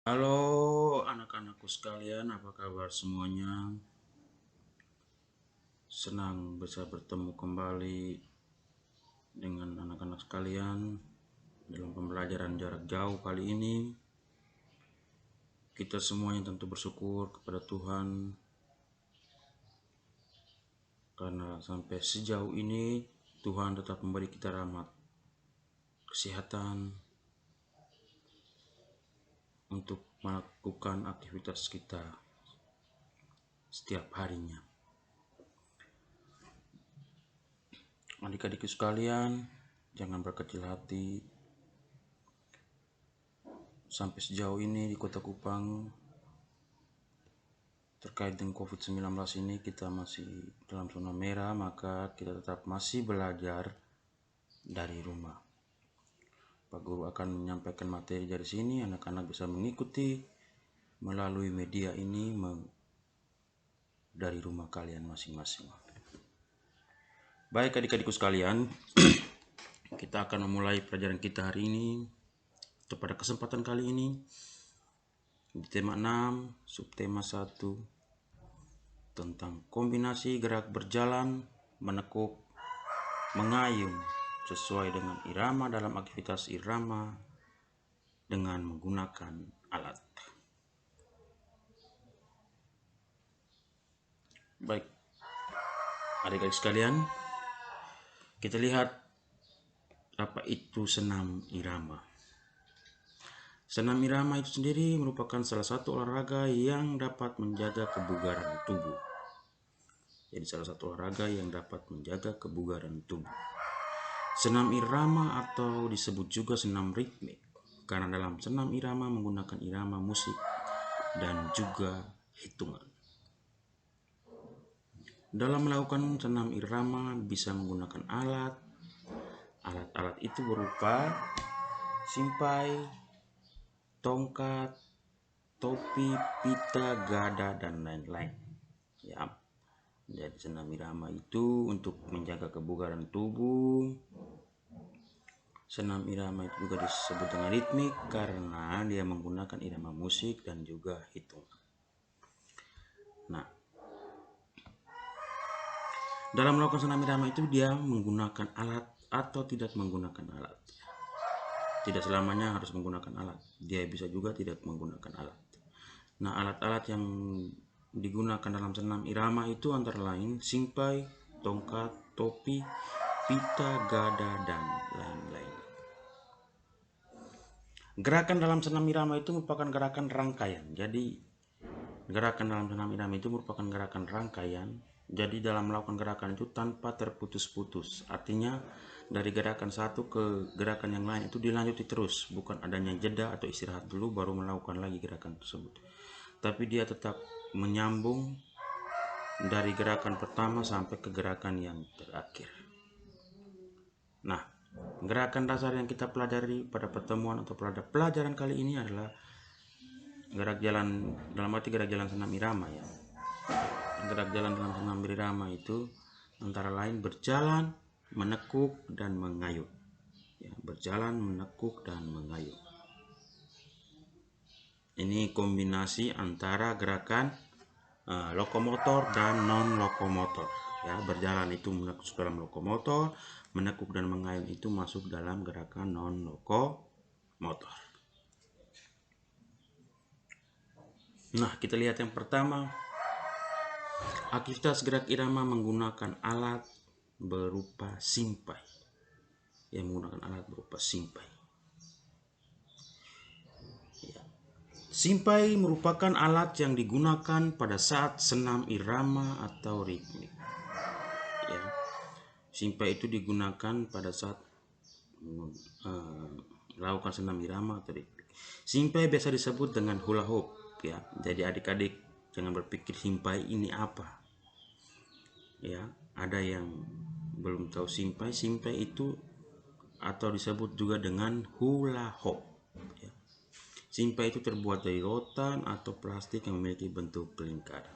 Halo anak-anakku sekalian, apa kabar semuanya? Senang bisa bertemu kembali dengan anak-anak sekalian dalam pembelajaran jarak jauh kali ini. Kita semuanya tentu bersyukur kepada Tuhan karena sampai sejauh ini Tuhan tetap memberi kita rahmat, kesehatan untuk melakukan aktivitas kita setiap harinya. Adik-adikku sekalian, jangan berkecil hati. Sampai sejauh ini di Kota Kupang terkait dengan COVID-19 ini kita masih dalam zona merah, maka kita tetap masih belajar dari rumah. Pak Guru akan menyampaikan materi dari sini, anak-anak bisa mengikuti melalui media ini dari rumah kalian masing-masing. Baik adik-adikku sekalian, kita akan memulai pelajaran kita hari ini. Pada kesempatan kali ini di tema 6, subtema 1 tentang kombinasi gerak berjalan, menekuk, mengayun sesuai dengan irama dalam aktivitas irama dengan menggunakan alat. Baik, adik-adik sekalian, kita lihat apa itu senam irama. Senam irama itu sendiri merupakan salah satu olahraga yang dapat menjaga kebugaran tubuh. Jadi salah satu olahraga yang dapat menjaga kebugaran tubuh. Senam irama atau disebut juga senam ritmik, karena dalam senam irama menggunakan irama musik dan juga hitungan. Dalam melakukan senam irama bisa menggunakan alat. Alat-alat itu berupa simpai, tongkat, topi, pita, gada, dan lain-lain. Ya. Jadi senam irama itu untuk menjaga kebugaran tubuh. Senam irama itu juga disebut dengan ritmik karena dia menggunakan irama musik dan juga hitungan. Nah, dalam melakukan senam irama itu dia menggunakan alat atau tidak menggunakan alat. Tidak selamanya harus menggunakan alat. Dia bisa juga tidak menggunakan alat. Nah, alat-alat yang digunakan dalam senam irama itu antara lain simpai, tongkat, topi, pita, gada, dan lain-lain. Gerakan dalam senam irama itu merupakan gerakan rangkaian. Jadi gerakan dalam senam irama itu merupakan gerakan rangkaian. Jadi dalam melakukan gerakan itu tanpa terputus-putus. Artinya dari gerakan satu ke gerakan yang lain itu dilanjuti terus, bukan adanya jeda atau istirahat dulu baru melakukan lagi gerakan tersebut. Tapi dia tetap menyambung dari gerakan pertama sampai ke gerakan yang terakhir. Nah, gerakan dasar yang kita pelajari pada pertemuan atau pada pelajaran kali ini adalah gerak jalan, dalam arti gerak jalan senam irama ya. Gerak jalan dalam senam irama itu antara lain berjalan, menekuk, dan mengayun. Ya, berjalan, menekuk, dan mengayun. Ini kombinasi antara gerakan lokomotor dan non lokomotor. Ya, berjalan itu masuk dalam lokomotor, menekuk dan mengayun itu masuk dalam gerakan non lokomotor. Nah, kita lihat yang pertama. Aktivitas gerak irama menggunakan alat berupa simpai. Yang menggunakan alat berupa simpai. Ya. Simpai merupakan alat yang digunakan pada saat senam irama atau ritmik. Ya. Simpai itu digunakan pada saat melakukan senam irama atau ritmik. Simpai biasa disebut dengan hula hoop. Ya. Jadi adik-adik jangan berpikir simpai ini apa. Ya, ada yang belum tahu simpai. Simpai itu atau disebut juga dengan hula hoop. Ya. Simpai itu terbuat dari rotan atau plastik yang memiliki bentuk lingkaran.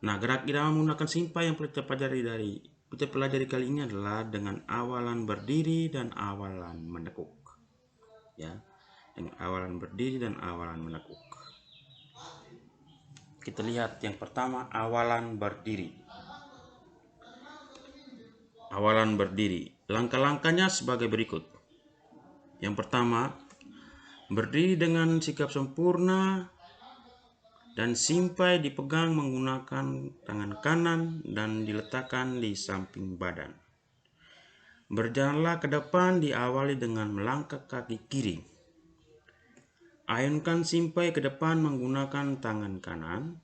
Nah, gerak irama menggunakan simpai yang kita pelajari kali ini adalah dengan awalan berdiri dan awalan menekuk. Ya. dengan awalan berdiri dan awalan menekuk. Kita lihat yang pertama, awalan berdiri. Awalan berdiri, langkah-langkahnya sebagai berikut. Yang pertama, berdiri dengan sikap sempurna dan simpai dipegang menggunakan tangan kanan dan diletakkan di samping badan. Berjalanlah ke depan diawali dengan melangkah kaki kiri. Ayunkan simpai ke depan menggunakan tangan kanan.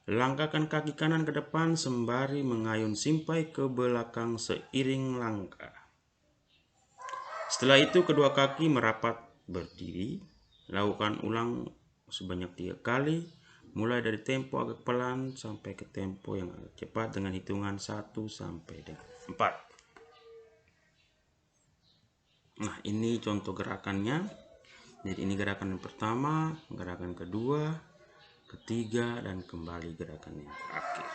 Langkahkan kaki kanan ke depan sembari mengayun simpai ke belakang seiring langkah. Setelah itu kedua kaki merapat berdiri. Lakukan ulang sebanyak 3 kali, mulai dari tempo agak pelan sampai ke tempo yang agak cepat dengan hitungan 1 sampai 4. Nah, ini contoh gerakannya. Jadi ini gerakan yang pertama, gerakan kedua, ketiga, dan kembali gerakan yang terakhir.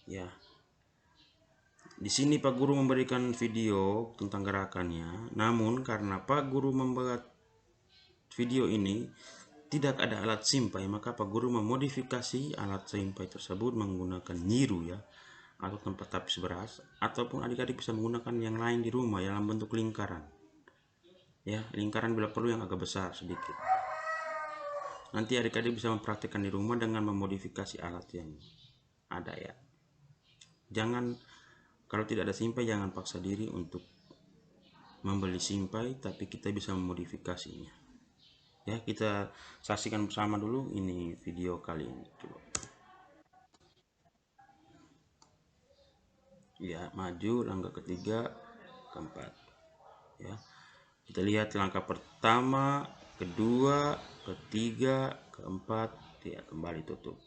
Ya. Di sini Pak Guru memberikan video tentang gerakannya. Namun karena Pak Guru membuat video ini tidak ada alat simpai, maka Pak Guru memodifikasi alat simpai tersebut menggunakan nyiru ya, atau tempat tapis beras, ataupun adik-adik bisa menggunakan yang lain di rumah dalam bentuk lingkaran. Ya, lingkaran bila perlu yang agak besar sedikit. Nanti adik-adik bisa mempraktikkan di rumah dengan memodifikasi alat yang ada ya. Jangan, kalau tidak ada simpai jangan paksa diri untuk membeli simpai, tapi kita bisa memodifikasinya. Ya, kita saksikan bersama dulu ini video kali ini. Coba. Ya, maju langkah ketiga, keempat. Ya, kita lihat langkah pertama, kedua, ketiga, keempat, ya kembali tutup.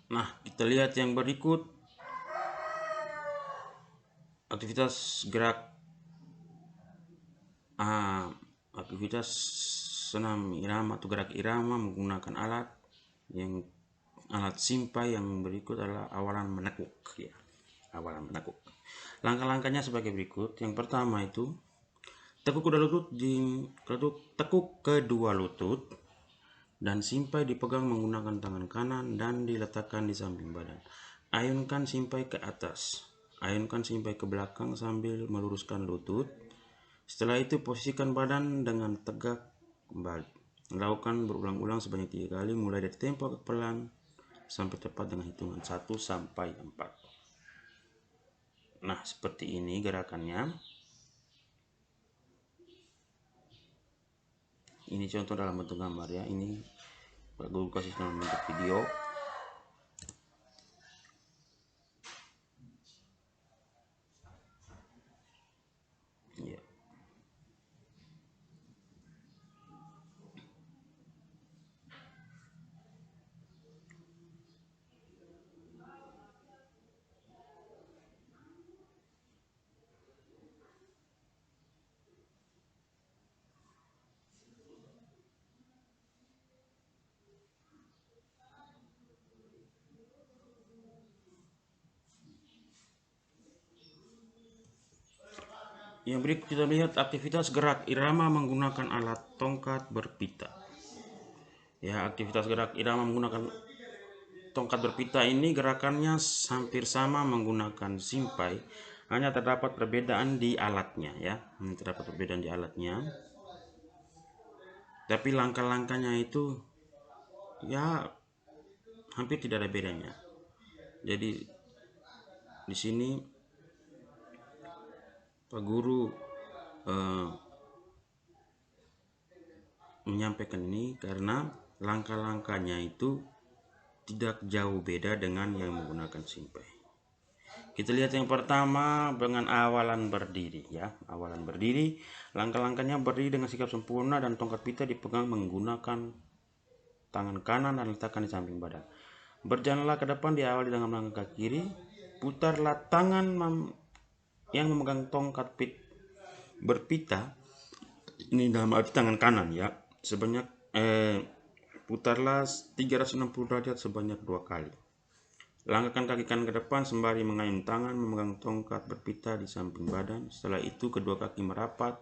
Nah, kita lihat yang berikut, aktivitas aktivitas senam irama atau gerak irama menggunakan alat simpai. Yang berikut adalah awalan menekuk ya. Awalan menekuk. Langkah-langkahnya sebagai berikut. Yang pertama itu tekuk kedua lutut dan simpai dipegang menggunakan tangan kanan dan diletakkan di samping badan. Ayunkan simpai ke atas. Ayunkan simpai ke belakang sambil meluruskan lutut. Setelah itu posisikan badan dengan tegak kembali. Lakukan berulang-ulang sebanyak 3 kali, mulai dari tempo agak pelan sampai tepat dengan hitungan 1 sampai 4. Nah, seperti ini gerakannya. Ini contoh dalam bentuk gambar ya. Ini Pak Guru kasih dalam bentuk video. Ya. Yang berikut kita lihat aktivitas gerak irama menggunakan alat tongkat berpita. Ya, aktivitas gerak irama menggunakan tongkat berpita ini gerakannya hampir sama menggunakan simpai, hanya terdapat perbedaan di alatnya ya. Terdapat perbedaan di alatnya. Tapi langkah-langkahnya itu ya hampir tidak ada bedanya. Jadi di sini Pak Guru menyampaikan ini karena langkah-langkahnya itu tidak jauh beda dengan yang menggunakan simpai. Kita lihat yang pertama dengan awalan berdiri ya. Awalan berdiri, langkah-langkahnya berdiri dengan sikap sempurna dan tongkat pita dipegang menggunakan tangan kanan dan letakkan di samping badan. Berjalanlah ke depan diawali dengan melangkah ke kiri. Putarlah tangan yang memegang tongkat berpita. Ini dalam arti tangan kanan ya. Putarlah 360 derajat sebanyak 2 kali. Langkahkan kaki kanan ke depan sembari mengayun tangan memegang tongkat berpita di samping badan. Setelah itu kedua kaki merapat,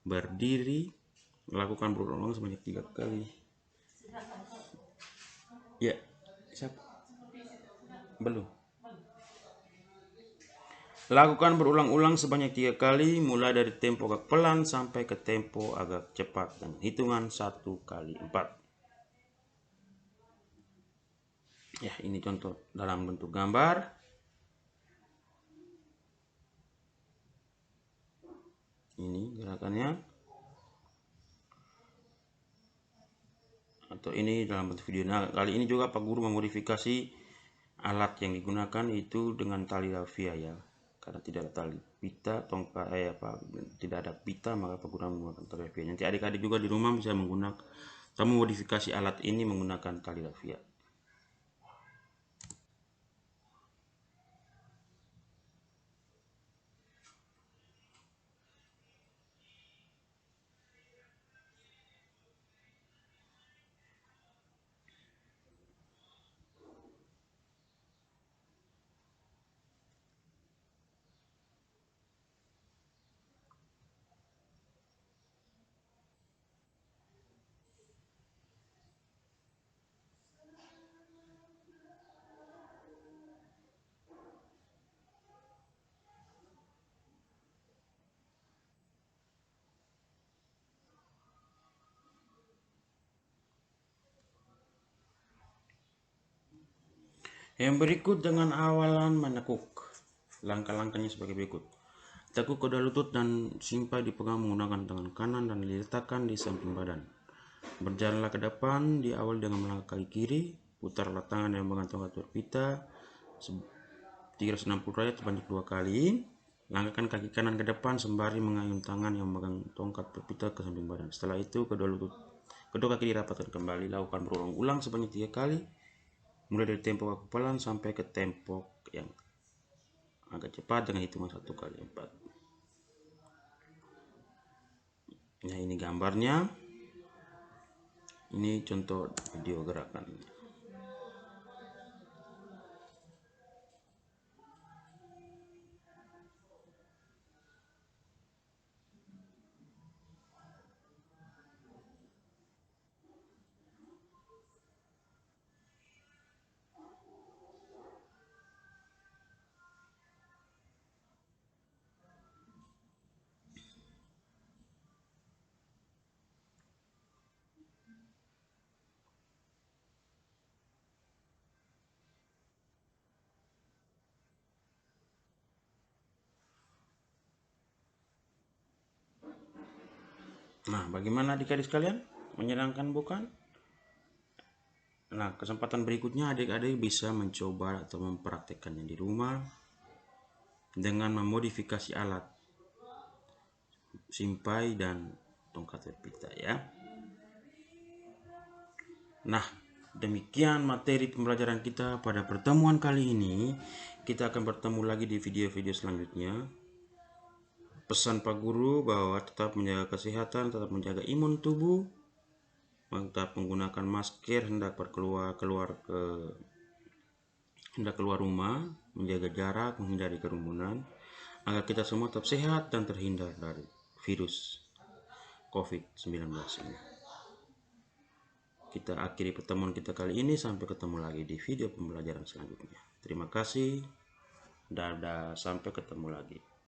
berdiri, lakukan berulang-ulang sebanyak 3 kali. Ya, siapa? Belum. Lakukan berulang-ulang sebanyak 3 kali, mulai dari tempo agak pelan sampai ke tempo agak cepat dan hitungan 1 kali 4. Ya, ini contoh dalam bentuk gambar. Ini gerakannya. Atau ini dalam bentuk video. Nah, kali ini juga Pak Guru memodifikasi alat yang digunakan itu dengan tali rafia ya. Karena tidak ada tali pita, tidak ada pita, maka Pak Guru menggunakan tali rafia. Nanti adik-adik juga di rumah bisa menggunakan atau memodifikasi alat ini menggunakan tali rafia. Yang berikut dengan awalan menekuk. Langkah-langkahnya sebagai berikut. Tekuk kedua lutut dan simpai dipegang menggunakan tangan kanan dan diletakkan di samping badan. Berjalanlah ke depan, diawali dengan melangkah kaki kiri, putarlah tangan yang memegang tongkat berpita 360 derajat sebanyak 2 kali. Langkahkan kaki kanan ke depan sembari mengayun tangan yang memegang tongkat berpita ke samping badan. Setelah itu kedua kaki dirapatkan kembali. Lakukan berulang-ulang sebanyak 3 kali. Mulai dari tempo agak pelan sampai ke tempo yang agak cepat dengan hitungan 1 kali 4. Nah, ini gambarnya. Ini contoh video gerakan. Nah, bagaimana adik-adik sekalian? Menyenangkan bukan? Nah, kesempatan berikutnya adik-adik bisa mencoba atau mempraktekkannya di rumah dengan memodifikasi alat simpai dan tongkat berpita ya. Nah, demikian materi pembelajaran kita pada pertemuan kali ini. Kita akan bertemu lagi di video-video selanjutnya. Pesan Pak Guru bahwa tetap menjaga kesehatan, tetap menjaga imun tubuh, tetap menggunakan masker hendak keluar rumah, menjaga jarak, menghindari kerumunan, agar kita semua tetap sehat dan terhindar dari virus COVID-19 ini. Kita akhiri pertemuan kita kali ini, sampai ketemu lagi di video pembelajaran selanjutnya. Terima kasih. Dadah, sampai ketemu lagi.